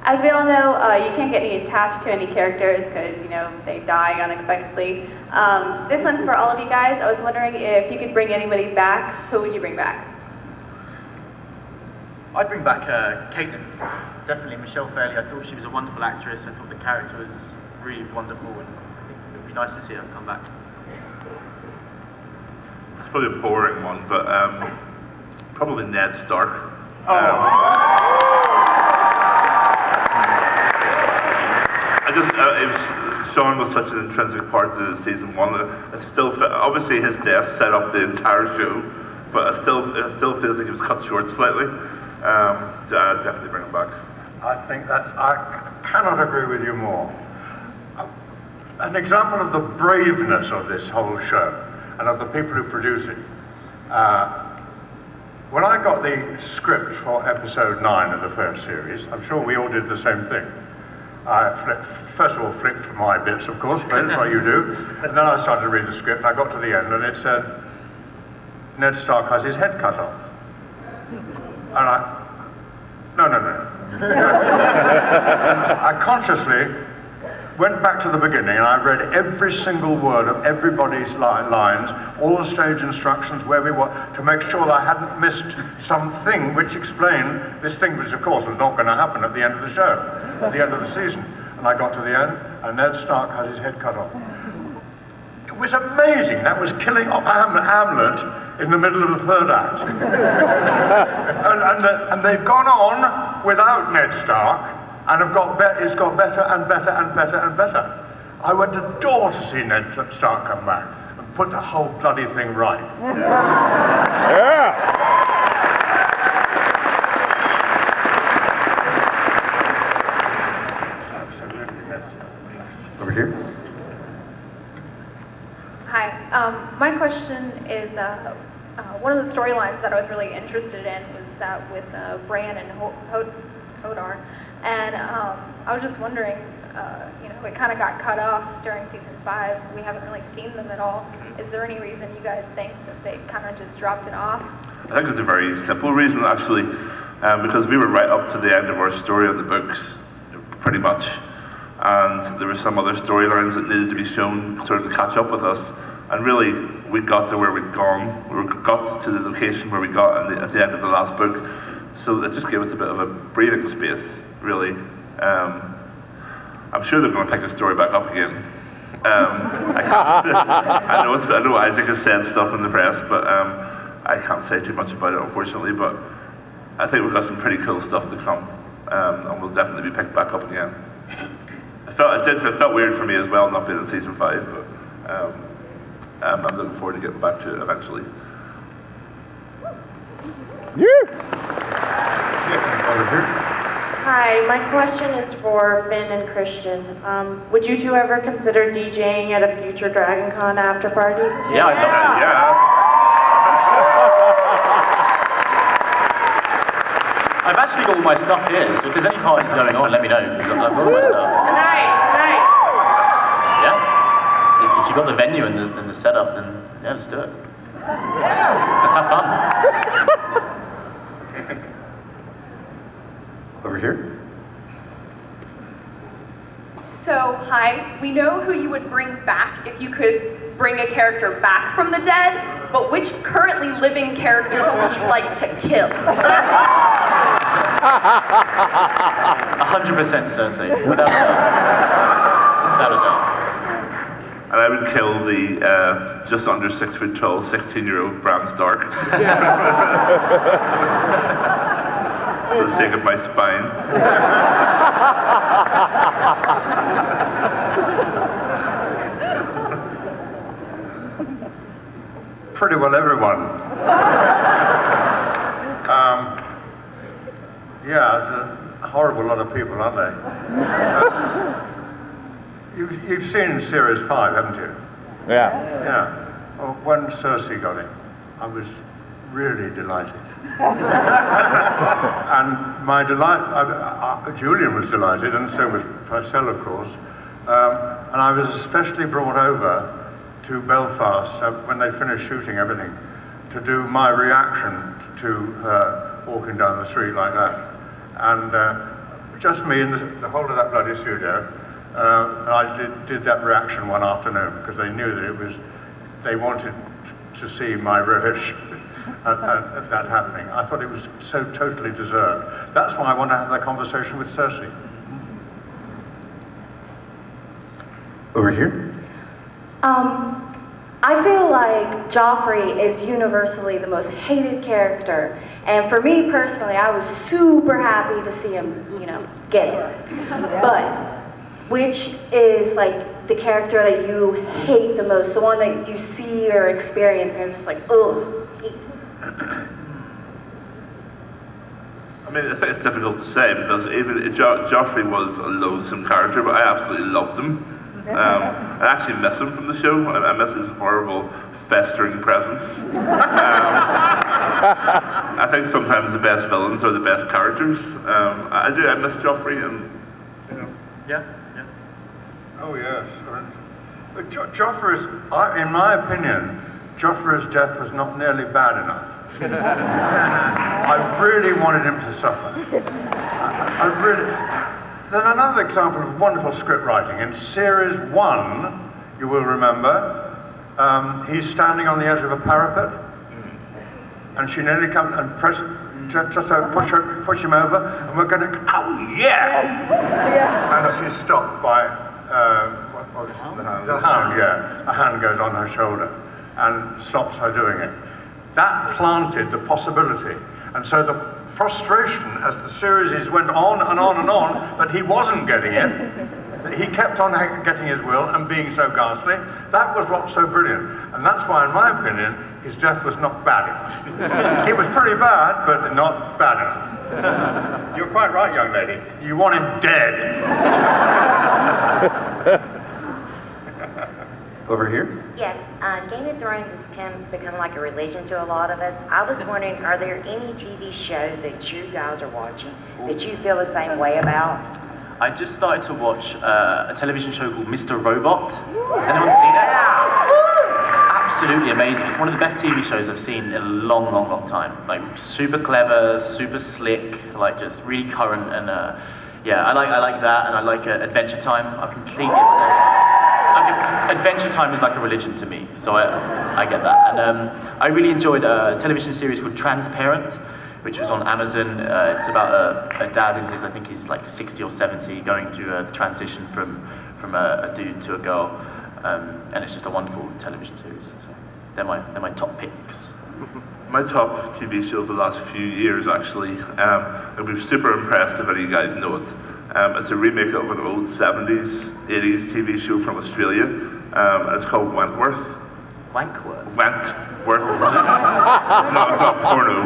Speaker 18: As we all know, you can't get any attached to any characters because, you know, they die unexpectedly. This one's for all of you guys. I was wondering if you could bring anybody back, who would you bring back?
Speaker 4: I'd bring back Caitlin. Definitely Michelle Fairley. I thought she was a wonderful actress. I thought the character was really wonderful, and I think it would be nice to see her come back.
Speaker 6: It's probably a boring one, but probably Ned Stark. Sean was such an intrinsic part to season one. It still obviously his death set up the entire show, but I still feel like he was cut short slightly. So I'd definitely bring him back.
Speaker 2: I think that I cannot agree with you more. An example of the braveness of this whole show and of the people who produce it. When I got the script for episode 9 of the first series, I'm sure we all did the same thing. I first of all flicked for my bits, of course, that's what you do. And then I started to read the script, and I got to the end, and it said, Ned Stark has his head cut off. And no. I consciously went back to the beginning, and I read every single word of everybody's lines, all the stage instructions, where we were, to make sure that I hadn't missed something which explained this thing, which of course was not going to happen at the end of the show, at the end of the season. And I got to the end, and Ned Stark had his head cut off. It was amazing. That was killing off Hamlet in the middle of the third act. and they've gone on without Ned Stark, and it's got better and better and better and better. I would adore to see Ned Stark come back and put the whole bloody thing right.
Speaker 19: Yeah.
Speaker 2: Absolutely, yes.
Speaker 1: Over here.
Speaker 20: Hi. My question is, one of the storylines that I was really interested in was that with Bran and Hodor. And I was just wondering, it kind of got cut off during season 5. We haven't really seen them at all. Is there any reason you guys think that they kind of just dropped it off?
Speaker 6: I think it's a very simple reason, actually, because we were right up to the end of our story in the books, pretty much. and there were some other storylines that needed to be shown sort of to catch up with us. And really, we got to where we'd gone. We got to the location where we got at the end of the last book. So it just gave us a bit of a breathing space, really. I'm sure they're going to pick the story back up again. I know Isaac has said stuff in the press, but I can't say too much about it, unfortunately. But I think we've got some pretty cool stuff to come, and we'll definitely be picked back up again. It felt weird for me as well, not being in season 5, but I'm looking forward to getting back to it eventually.
Speaker 2: Over here.
Speaker 21: Hi, my question is for Finn and Kristian. Would you two ever consider DJing at a future DragonCon after party?
Speaker 6: Yeah, I'd love to, yeah.
Speaker 4: I've actually got all my stuff here, so if there's any parties going on, let me know, because I've got all my stuff.
Speaker 21: Tonight!
Speaker 4: Yeah. If you've got the venue and the setup, then yeah, let's do it. Let's have fun.
Speaker 11: Over here.
Speaker 22: So, hi, we know who you would bring back if you could bring a character back from the dead, but which currently living character would you like to kill?
Speaker 4: 100% Cersei, without a doubt. Without a doubt.
Speaker 6: And I would kill the just under 6 foot tall 16-year-old Bran Stark. For the sake of my spine.
Speaker 2: Pretty well everyone. Yeah, it's a horrible lot of people, aren't they? You've seen Series 5, haven't you?
Speaker 19: Yeah.
Speaker 2: Yeah. Well, when Cersei got it, I was really delighted. And my delight, Julian was delighted, and so was Pycelle, of course. And I was especially brought over to Belfast when they finished shooting everything to do my reaction to her walking down the street like that. And just me in the whole of that bloody studio. And I did that reaction one afternoon because they knew that they wanted to see my relish at that happening. I thought it was so totally deserved. That's why I want to have that conversation with Cersei.
Speaker 11: Over here.
Speaker 23: I feel like Joffrey is universally the most hated character, and for me personally, I was super happy to see him, get it. But which is like the character that you hate the most, the one that you see or experience, and you're just like, ugh, hate.
Speaker 6: I mean, I think it's difficult to say because even Joffrey was a loathsome character, but I absolutely loved him. I actually miss him from the show. I miss his horrible, festering presence. I think sometimes the best villains are the best characters. I do. I miss Joffrey, and yeah.
Speaker 2: Oh yes. But Joffrey's, in my opinion, Joffrey's death was not nearly bad enough. I really wanted him to suffer. I really. Then another example of wonderful script writing. In Series 1, you will remember, he's standing on the edge of a parapet, and she nearly comes and push him over, and we're going to, oh yeah! And she's stopped by, the hound, yeah. A hand goes on her shoulder and stops her doing it. That planted the possibility. And so the frustration as the series went on and on and on that he wasn't getting it, that he kept on getting his will and being so ghastly, that was what's so brilliant. And that's why, in my opinion, his death was not bad enough. It was pretty bad, but not bad enough. You're quite right, young lady. You want him dead.
Speaker 11: Over here.
Speaker 24: Yes, Game of Thrones has become like a religion to a lot of us. I was wondering, are there any TV shows that you guys are watching that you feel the same way about?
Speaker 4: I just started to watch a television show called Mr. Robot. Has anyone seen it? It's absolutely amazing. It's one of the best TV shows I've seen in a long, long, long time. Like super clever, super slick, like just really current, and yeah, I like that, and I like Adventure Time. I'm completely obsessed. Adventure Time is like a religion to me, so I get that. And I really enjoyed a television series called Transparent, which was on Amazon. It's about a dad in his, I think he's like 60 or 70, going through a transition from a dude to a girl, and it's just a wonderful television series. So they're my top picks.
Speaker 6: My top TV show of the last few years, actually, I'll be super impressed if any of you guys know it. It's a remake of an old 70s, 80s TV show from Australia, and it's called Wentworth.
Speaker 4: Wankworth?
Speaker 6: Wentworth. No, it's not porno.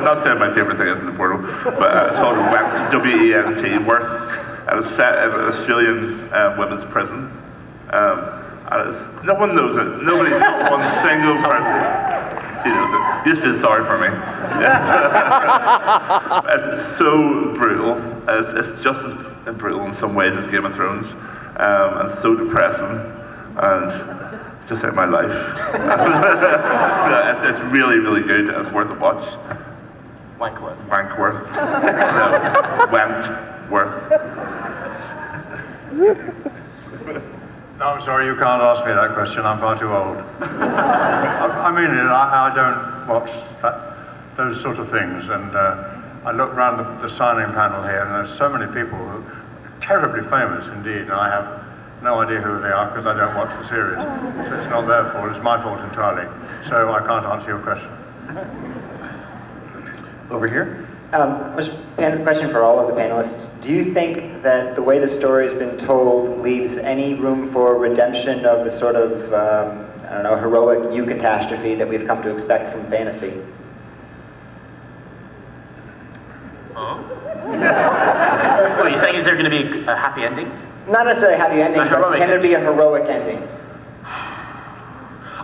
Speaker 6: Not saying my favourite thing isn't the porno, but it's called Went, W-E-N-T, Worth, and it's set in an Australian women's prison. And no one knows it. Nobody, not one single person. She knows it. You just feel sorry for me. It's so brutal. It's just as brutal in some ways as Game of Thrones, and so depressing, and it's just like my life. It's really, really good. It's worth a watch.
Speaker 4: Wankworth.
Speaker 6: Wankworth. No, Wentworth.
Speaker 2: No, I'm sorry, you can't ask me that question. I'm far too old. I mean it. I don't watch those sort of things, and I look around the signing panel here, and there's so many people who are terribly famous indeed, and I have no idea who they are because I don't watch the series. So it's not their fault, it's my fault entirely. So I can't answer your question.
Speaker 3: Over here. Question for all of the panelists. Do you think that the way the story has been told leaves any room for redemption of the sort of, I don't know, heroic eucatastrophe that we've come to expect from fantasy?
Speaker 4: What are you saying? Is there going to be a happy ending?
Speaker 3: Not necessarily a happy ending, but can there be a heroic ending?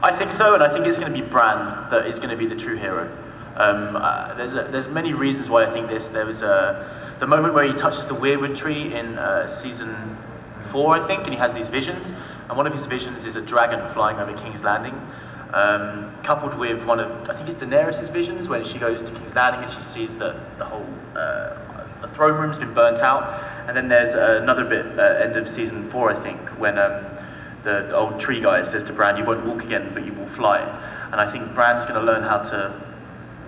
Speaker 4: I think so, and I think it's going to be Bran that is going to be the true hero. There's many reasons why I think this. There was the moment where he touches the weirwood tree in season 4, I think, and he has these visions, and one of his visions is a dragon flying over King's Landing, coupled with one of, I think it's Daenerys' visions, when she goes to King's Landing and she sees that the whole the throne room's been burnt out, and then there's another bit end of season 4, I think, when the old tree guy says to Bran, "You won't walk again, but you will fly," and I think Bran's going to learn how to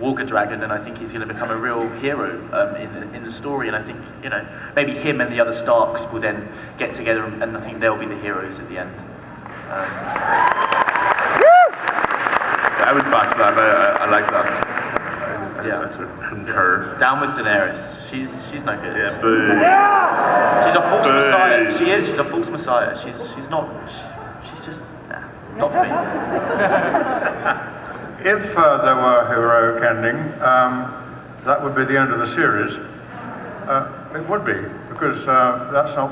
Speaker 4: walk a dragon, and I think he's going to become a real hero in the story, and I think, you know, maybe him and the other Starks will then get together, and I think they'll be the heroes at the end.
Speaker 6: I would back that. I like that.
Speaker 4: Yeah.
Speaker 6: Concur.
Speaker 4: Down with Daenerys. She's no good.
Speaker 6: Yeah, boo.
Speaker 4: She's a false
Speaker 6: Boo.
Speaker 4: messiah. She is. She's a false messiah. She's not. She's just not for me.
Speaker 2: If there were a heroic ending, that would be the end of the series. It would be, because that's not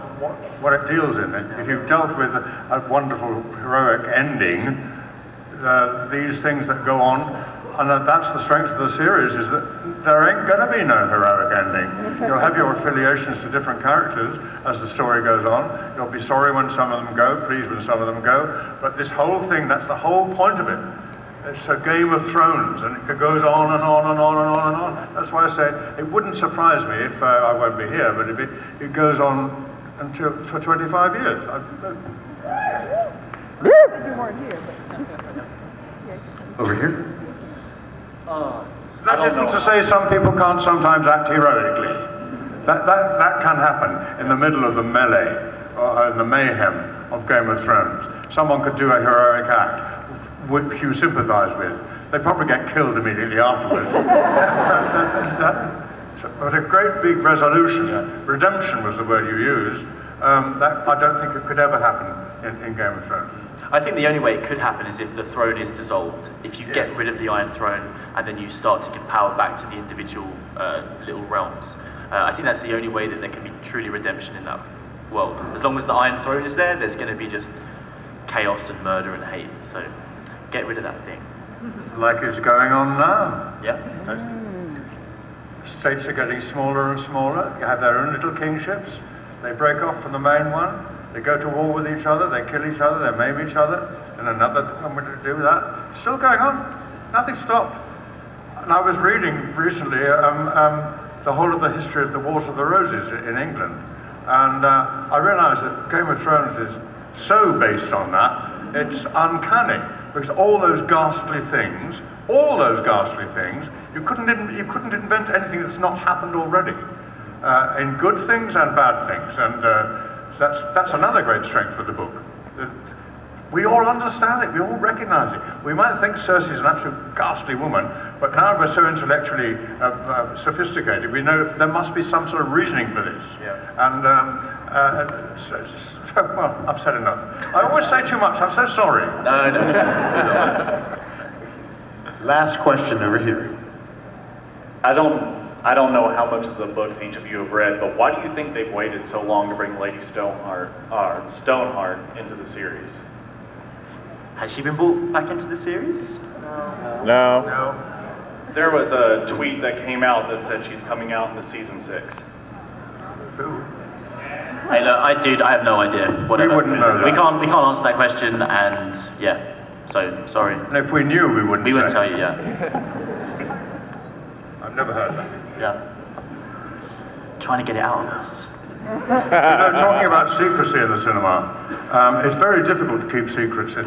Speaker 2: what it deals in. If you've dealt with a wonderful heroic ending, these things that go on, and that's the strength of the series, is that there ain't going to be no heroic ending. You'll have your affiliations to different characters as the story goes on. You'll be sorry when some of them go, pleased when some of them go, but this whole thing, that's the whole point of it. It's a Game of Thrones, and it goes on and on and on and on and on. That's why I say it wouldn't surprise me if I won't be here, but if it goes on for 25 years.
Speaker 11: Over here.
Speaker 2: That isn't to say some people can't sometimes act heroically. That can happen in the middle of the melee or in the mayhem of Game of Thrones. Someone could do a heroic act which you sympathise with. They probably get killed immediately afterwards. But a great big resolution, redemption was the word you used, that I don't think it could ever happen in Game of Thrones.
Speaker 4: I think the only way it could happen is if the throne is dissolved. If you get rid of the Iron Throne and then you start to give power back to the individual little realms. I think that's the only way that there can be truly redemption in that world. As long as the Iron Throne is there, there's going to be just chaos and murder and hate. So get rid of that thing.
Speaker 2: Like it's going on now.
Speaker 4: Yeah, totally.
Speaker 2: States are getting smaller and smaller. You have their own little kingships. They break off from the main one. They go to war with each other. They kill each other. They maim each other. And another thing to do with that. Still going on. Nothing stopped. And I was reading recently the whole of the history of the Wars of the Roses in England. And I realised that Game of Thrones is so based on that, it's uncanny, because all those ghastly things, you couldn't invent anything that's not happened already, in good things and bad things. And that's another great strength of the book. We all understand it, we all recognise it. We might think Cersei's an absolute ghastly woman, but now we're so intellectually sophisticated, we know there must be some sort of reasoning for this. And well, I've said enough. I always say too much, I'm so sorry.
Speaker 4: No.
Speaker 11: Last question over here.
Speaker 5: I don't know how much of the books each of you have read, but why do you think they've waited so long to bring Lady Stoneheart into the series?
Speaker 4: Has she been brought back into the series?
Speaker 19: No.
Speaker 5: There was a tweet that came out that said she's coming out into season 6.
Speaker 2: Who?
Speaker 4: Hey, look, I have no idea. Whatever.
Speaker 2: We wouldn't know that.
Speaker 4: We can't answer that question, and yeah. So sorry.
Speaker 2: And if we knew, we wouldn't.
Speaker 4: We wouldn't tell you. Yeah.
Speaker 2: I've never heard that.
Speaker 4: Yeah. Trying to get it out of us.
Speaker 2: Talking about secrecy in the cinema, it's very difficult to keep secrets in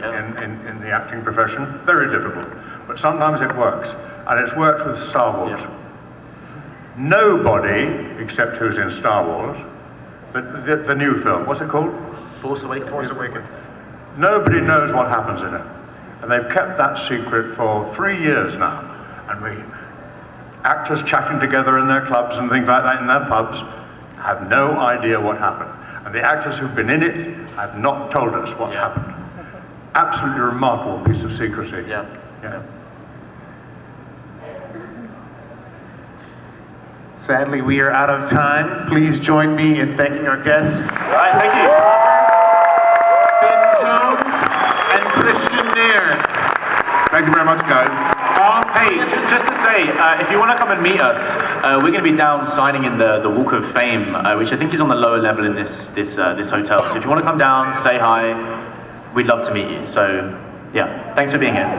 Speaker 2: the acting profession. Very difficult. But sometimes it works, and it's worked with Star Wars. Nobody, except who's in Star Wars, the new film, what's it called?
Speaker 4: Force Awakens.
Speaker 2: Nobody knows what happens in it. And they've kept that secret for 3 years now. And actors chatting together in their clubs and things like that, in their pubs, have no idea what happened. And the actors who've been in it have not told us what's happened. Absolutely remarkable piece of secrecy.
Speaker 4: Yeah.
Speaker 1: Sadly, we are out of time. Please join me in thanking our guests.
Speaker 4: All right, thank you.
Speaker 1: Finn Jones and Kristian Nairn.
Speaker 6: Thank you very much, guys.
Speaker 4: Hey, just to say, if you want to come and meet us, we're going to be down signing in the Walk of Fame, which I think is on the lower level in this hotel. So if you want to come down, say hi, we'd love to meet you. So yeah, thanks for being here.